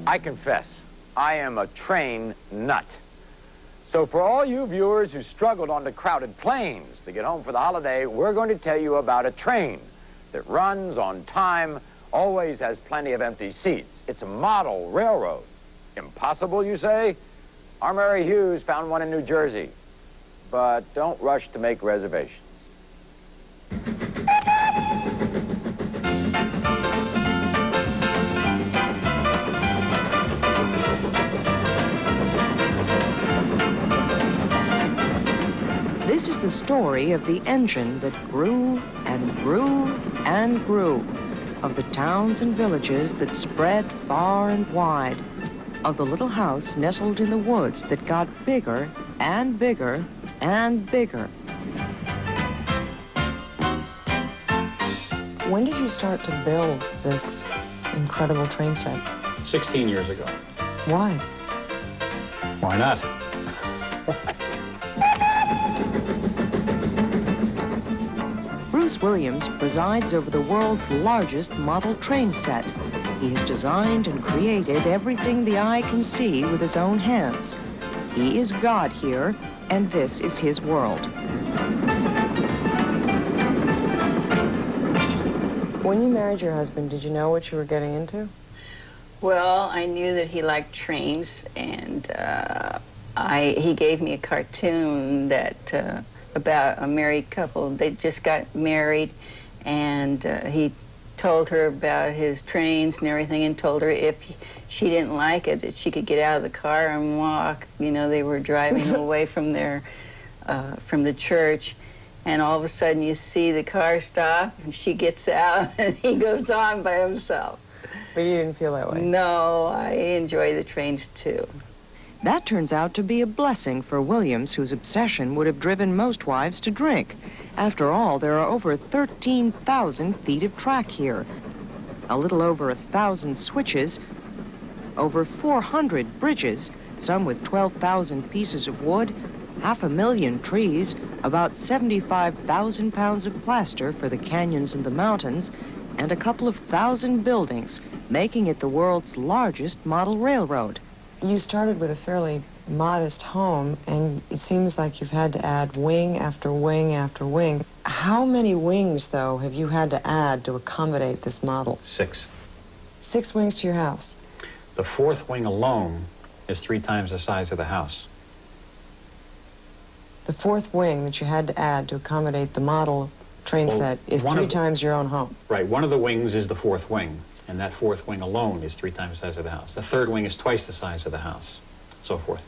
I confess, I am a train nut. So for all you viewers who struggled on the crowded planes to get home for the holiday, we're going to tell you about a train that runs on time, always has plenty of empty seats. It's a model railroad. Impossible, you say? Our Mary Hughes found one in New Jersey. But don't rush to make reservations. This is the story of the engine that grew and grew and grew, of the towns and villages that spread far and wide, of the little house nestled in the woods that got bigger and bigger and bigger. When did you start to build this incredible train set? 16 years ago. Why? Why not? Bruce Williams presides over the world's largest model train set. He has designed and created everything the eye can see with his own hands. He is God here, and this is his world. When you married your husband, did you know what you were getting into? Well, I knew that he liked trains, and he gave me a cartoon that about a married couple. They just got married, and he told her about his trains and everything, and told her if she didn't like it, that she could get out of the car and walk. You know, they were driving away from the church, and all of a sudden you see the car stop, and she gets out, and he goes on by himself. But you didn't feel that way? No, I enjoy the trains too. That turns out to be a blessing for Williams, whose obsession would have driven most wives to drink. After all, there are over 13,000 feet of track here, a little over 1,000 switches, over 400 bridges, some with 12,000 pieces of wood, 500,000 trees, about 75,000 pounds of plaster for the canyons and the mountains, and a couple of thousand buildings, making it the world's largest model railroad. You started with a fairly modest home, and it seems like you've had to add wing after wing after wing. How many wings, though, have you had to add to accommodate this model? 6. 6 wings to your house? The fourth wing alone is 3 times the size of the house. The fourth wing that you had to add to accommodate the model train set is 3 times your own home. Right, one of the wings is the fourth wing, and that fourth wing alone is 3 times the size of the house. The third wing is twice the size of the house, so forth.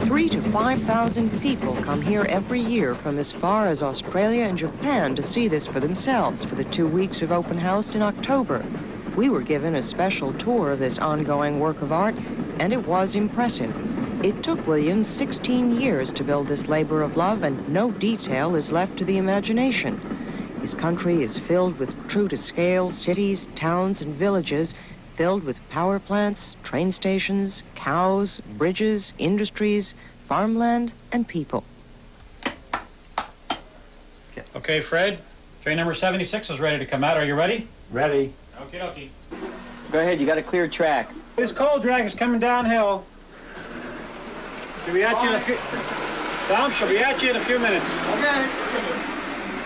3,000 to 5,000 people come here every year from as far as Australia and Japan to see this for themselves for the 2 weeks of open house in October. We were given a special tour of this ongoing work of art, and it was impressive. It took Williams 16 years to build this labor of love, and no detail is left to the imagination. His country is filled with true-to-scale cities, towns, and villages, filled with power plants, train stations, cows, bridges, industries, farmland, and people. Okay, Fred, train number 76 is ready to come out. Are you ready? Ready. Okie dokie. Go ahead, you got a clear track. This coal drag is coming downhill. She'll be at you in a few... Tom, she'll be at you in a few minutes. Okay.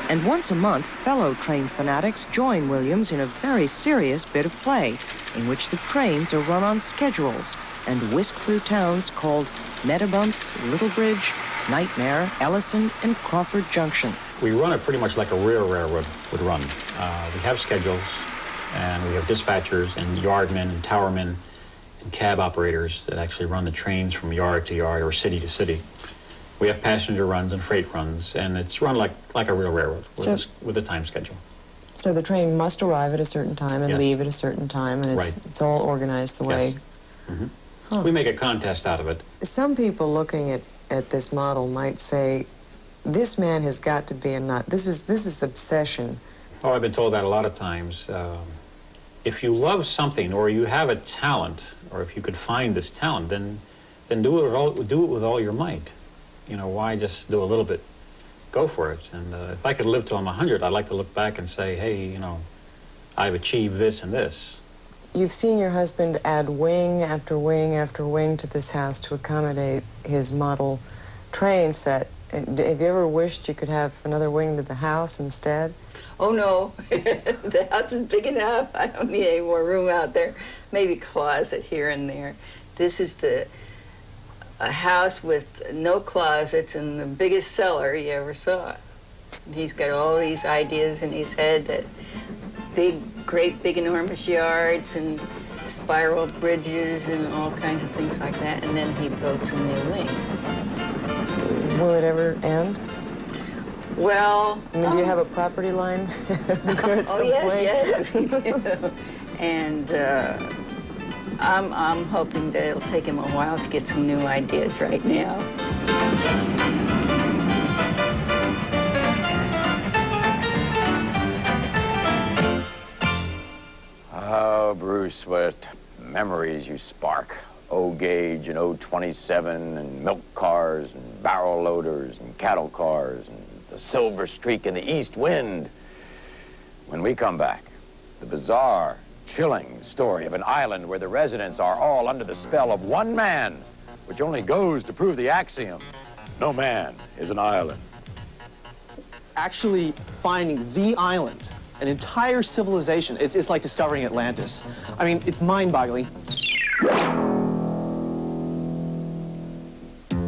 And once a month, fellow train fanatics join Williams in a very serious bit of play, in which the trains are run on schedules and whisked through towns called Meadowbumps, Littlebridge, Nightmare, Ellison, and Crawford Junction. We run it pretty much like a real railroad would run. We have schedules, and we have dispatchers and yardmen and towermen and cab operators that actually run the trains from yard to yard or city to city. We have passenger runs and freight runs, and it's run like a real railroad with a time schedule. So the train must arrive at a certain time and Yes. leave at a certain time, and it's all organized the way. Mm-hmm. Huh. We make a contest out of it. Some people looking at this model might say, this man has got to be a nut. This is obsession. Oh, I've been told that a lot of times. If you love something, or you have a talent, or if you could find this talent, then do it with all your might. You know, why just do a little bit? Go for it. And if I could live till I'm 100, I'd like to look back and say, hey, you know, I've achieved this and this. You've seen your husband add wing after wing after wing to this house to accommodate his model train set. Have you ever wished you could have another wing to the house instead? Oh, no. The house is big enough. I don't need any more room out there. Maybe closet here and there. This is a house with no closets and the biggest cellar you ever saw. He's got all these ideas in his head that great big enormous yards and spiral bridges and all kinds of things like that, and then he builds a new wing. Will it ever end? Well, I mean, do you have a property line? oh yes, we do. And I'm hoping that it'll take him a while to get some new ideas right now. Oh, Bruce, what memories you spark. O-Gauge and O-27 and milk cars and barrel loaders and cattle cars and the silver streak in the east wind. When we come back, the bizarre, chilling story of an island where the residents are all under the spell of one man, which only goes to prove the axiom, no man is an island. Actually finding the island, an entire civilization, it's like discovering Atlantis. I mean, it's mind-boggling.